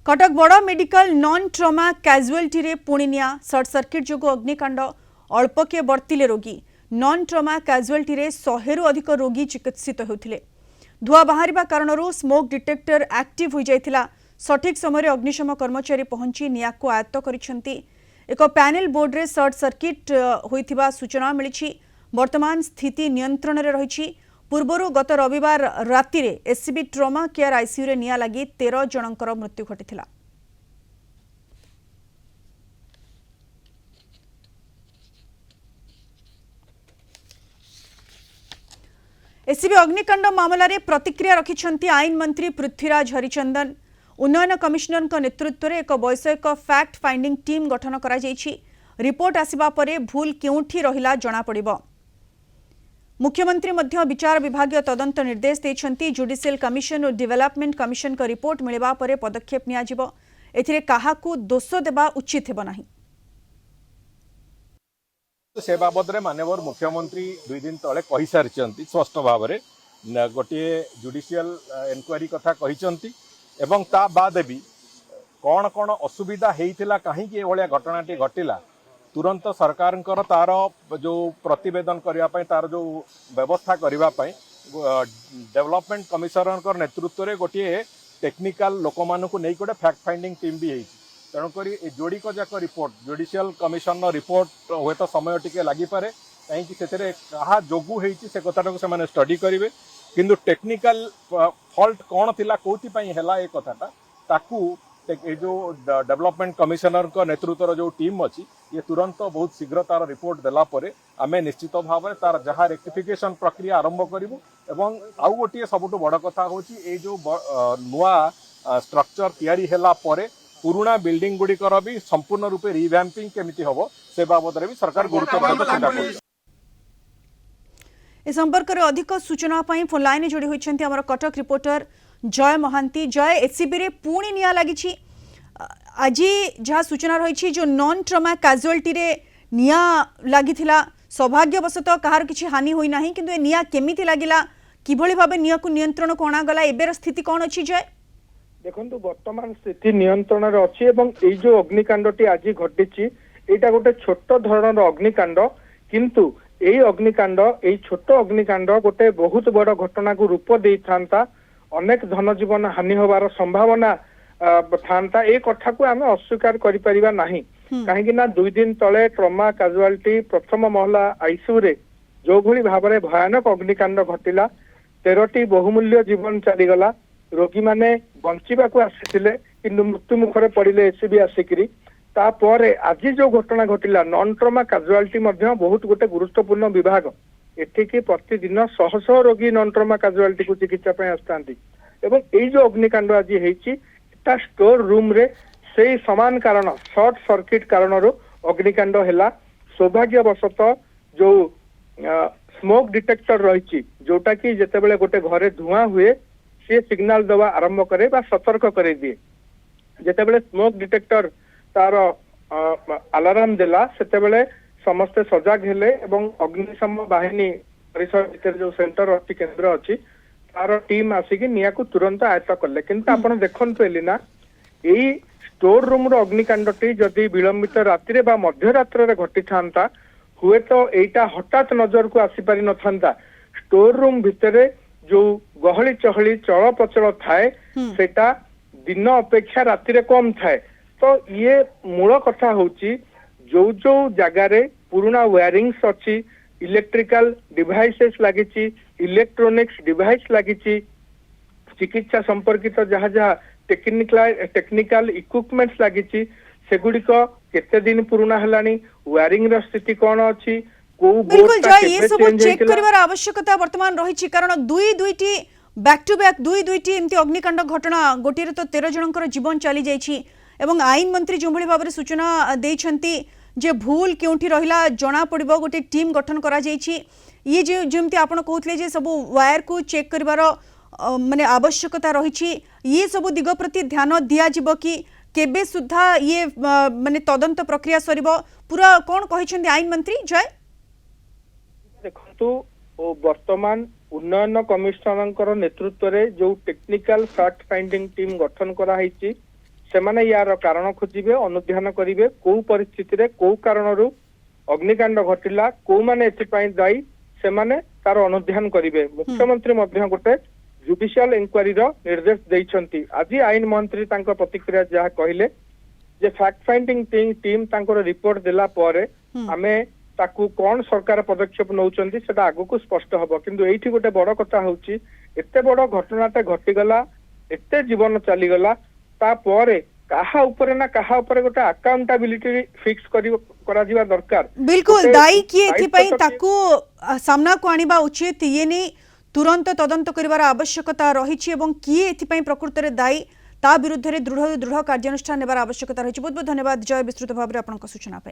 कटक बड़ medical non trauma casualty रे पुणी निया सर्ट सर्किट जो अग्निकांड अल्पके बर्तिले रोगी नॉन ट्रमा कैजुअलिटी रे 100 रु अधिक रोगी चिकित्सित होते धुआ बाहर कारण स्मोक डिटेक्टर एक्टिव हो जाइथिला। सठिक समय अग्निशम कर्मचारी पहुंची निया को आयत्त करिसेंती। एक पैनल बोर्ड रे सर्ट सर्किट होइथिबा सूचना मिली। वर्तमान स्थिति नियंत्रण रे रहिछि। पूर्वर गत रविवार राति रे एससीबी ट्रमा केयर आईसीयू रे निया लगी 13 जनकर मृत्यु घटिथिला। एससीबी अग्निकांड मामला रे प्रतिक्रिया रखिछंती आईन मंत्री पृथ्वीराज हरिचंदन। उन्नयन कमिशनर का नेतृत्व रे एक वैषयिक फैक्ट फाइंडिंग टीम गठन करा जायछि। रिपोर्ट आसिबा परे भूल केउठी रहिला जणा पड़िबो। मुख्यमंत्री मध्य विचार विभागीय तदंत निर्देश देछंती। जुडिशियल कमिशन और डेवलपमेंट कमिशन का रिपोर्ट मिलवा परे पदक्षेप निया जिवो। एथिरे काहाकू दोष देबा उचित हेबो नाही। से बाबद रे माननीय मुख्यमंत्री 2 दिन तले कहि सारिचंती स्पष्ट भाव रे गोटे जुडिशियल इनक्वारी कथा कहिचंती एवं ता बाद भी कौन कौन असुविधा हेइथिला काहे कि एभलिया घटनाटी घटिला तुरंत सरकार तार जो प्रतिवेदन करने तार जो व्यवस्था करने डेवलपमेंट कमिशनर नेतृत्व में गोटे टेक्निकल लोक मानू नहीं गोटे फैक्ट फाइंडिंग टीम भी है। तेणुक जोड़िक जाक रिपोर्ट जुडिशियल कमिशन रिपोर्ट हे तो समय टिके लगिपे कहीं क्या जोगु से कथा से स्टडी करेंगे किंतु टेक्निकल फॉल्ट कौन थिला कोथि है ये कथाटा ताकू ये जो डेवलपमेंट कमिशनर का नेतृत्व जो टीम अच्छी ये तुरंत बहुत शीघ्र तार रिपोर्ट देला परे आमे निश्चित भाव में तार जहाँ रेक्टिफिकेशन प्रक्रिया आरंभ करूँ। एवं आउ गोटे सबुठ बड़ कथा हूँ ये जो नुआ स्ट्रक्चर तैयारी हैला परे पुराना बिल्डिंग गुड़िकर भी संपूर्ण रूपे रिवैम्पिंग केमिति हबो से बाबद भी सरकार गुरुत्व चिंता कर। इस संपर्क में अधिक सूचना फोन लाइन जोड़ी होती आम कटक रिपोर्टर जय महांती। जय एससीबी रे पुणी निया लगी आज जहाँ सूचना रही जो नॉन ट्रमा कैजुअलिटी रे निया लगी सौभाग्यवशतः कहार किसी हानि होई नाही किंतु निया केमिति लागिला किभली भाबे निया को नियंत्रण को अणागला एबेर स्थिति कौन अच्छी जय देखो वर्तमान स्थिति नियंत्रण रे अछि एवं ए जो अग्निकांडटी आज घटिछि एटा गोटे छोट धरणर अग्निकांड किंतु एई अग्निकांड एई छोट अग्निकांड गोटे बहुत बड़ घटना को रूप दे थांता अनेक धन जीवन हानि होबार संभावना थांता ए कथा को आमे अस्वीकार करि परिबा नाही। काहेकि ना 2 दिन तले ट्रमा कैजुअलिटी प्रथम महला आईसीयू रे जो भली भाबरे भयानक अग्निकांड घटिला 13टी बहुमूल्य जीवन चलीगला रोगी माने बंचिबा को आसीथिले किंतु मृत्यु मुखरे पड़िले एससीबी आसिकरी तापर आज जो घटना घटिला नॉन ट्रमा कैजुअलिटी मध्य बहुत गोटे गुरुत्वपूर्ण विभाग एठिकी प्रतिदिन शह शह रोगी नॉन ट्रमा कैजुअलिटी को चिकित्सा पे आसतांती एवं ए जो अग्निकांड आज हेछि ता स्टोर रूम रे से समान कारण शॉर्ट सर्किट कारणरो अग्निकांड हैला। सौभाग्यवशतः जो स्मोक डिटेक्टर रही जोटा कि जेतेबेले गोटे घरे धुआं हुए सी सिग्नल दवा आरंभ करे बा सतर्क करे दिए जेतेबेले स्मोक डिटेक्टर तार अलार्म देला सेतेबेले समस्ते सजग हेले एवं अग्निशम बाहिनी परिसर भीतर जो सेंटर अच्छी केंद्र अच्छी तार टीम आसिक निया को तुरंत आयत्त कले किंतु आपण देखंतु एलिना एई स्टोर रूम रो अग्निकांडटी जदि विलंबित राति रे बा मध्यरात्र रे घटी थांता हुए तो एटा हठात नजर को आसी पारि न थांता। स्टोर रूम भितरे जो गहली चहली चल प्रचल थाए सेटा दिन अपेक्षा राति रे कम थाए तो ये मूल कथा होची जो जो जगार पुराना वायरिंग्स अच्छी इलेक्ट्रिकल डिवाइसेस लगी इलेक्ट्रोनिक्स डिवाइस लगी चिकित्सा संपर्कित जहाँ जहाँ टेक्निकल इक्विपमेंट्स लगी सेगुड़िक केते दिन पुराना हेलानी वायरिंग रो स्थिति कौन अच्छी बिल्कुल जय ये सब चेक करिवार आवश्यकता वर्तमान रही कारण दुईटी बैक टू बैक दुईटी एमती अग्निकांड घटना गोटे तो 13 जनकर जीवन चली जाइछि एवं आईन मंत्री जो भली भाबरे सूचना देइछंती जे भूल केउठी रहिला जना पड़िबो गोटे टीम गठन करा जाइछि ये जे जेमती आपण कहउतले जे सब वायर को चेक करिवार माने आवश्यकता रही ये सब दिग प्रति ध्यान दिया जिवो कि केबे सुद्धा ये माने तदंत प्रक्रिया सरिबो पूरा कोन कहिछंती आईन मंत्री जय देखो वर्तमान उन्नयन कमिशनर नेतृत्व रे जो टेक्निकल फैक्ट फाइंडिंग टीम गठन करा ସେମାନେ यार कारण खोजिबे अनुध्यान करिवे कोउ परिस्थिति रे कोउ कारणरू अग्निकांड घटिला को माने एथिपाई दायी सेमाने तार अनुध्यान करिवे मुख्यमंत्री मध्य गोटे जुडिशियल इंक्वारी रो निर्देश दैछंती आज आईन मंत्री तांको प्रतिक्रिया जहा कहिले जे फैक्ट फाइंडिंग टीम तांको रिपोर्ट देला परे आमे ताकू कौन सरकार पदक्षेप नौचंती सेटा आगु को स्पष्ट हबो किंतु एठी गोटे बड़ कथा होउची एते बड़ घटनाटा घटिगला एते जीवन चलीगला ता परे काहा ऊपर ना काहा ऊपर गोटे अकाउंटेबिलिटी फिक्स करा जिवा दरकार बिल्कुल गोटे दायी किए दायित्व एथिपाई तो ताकू सामना को आनिबा उचित ये नहीं तुरंत तदंत करिवार आवश्यकता रहिछि एवं किए एथिपाई प्रकृत रे दायी ता विरुद्ध रे दृढ़ कार्यानुष्ठान नेबार आवश्यकता रहिछि। बहुत बहुत धन्यवाद जय विस्तृत भाव रे आपनक सूचना पे।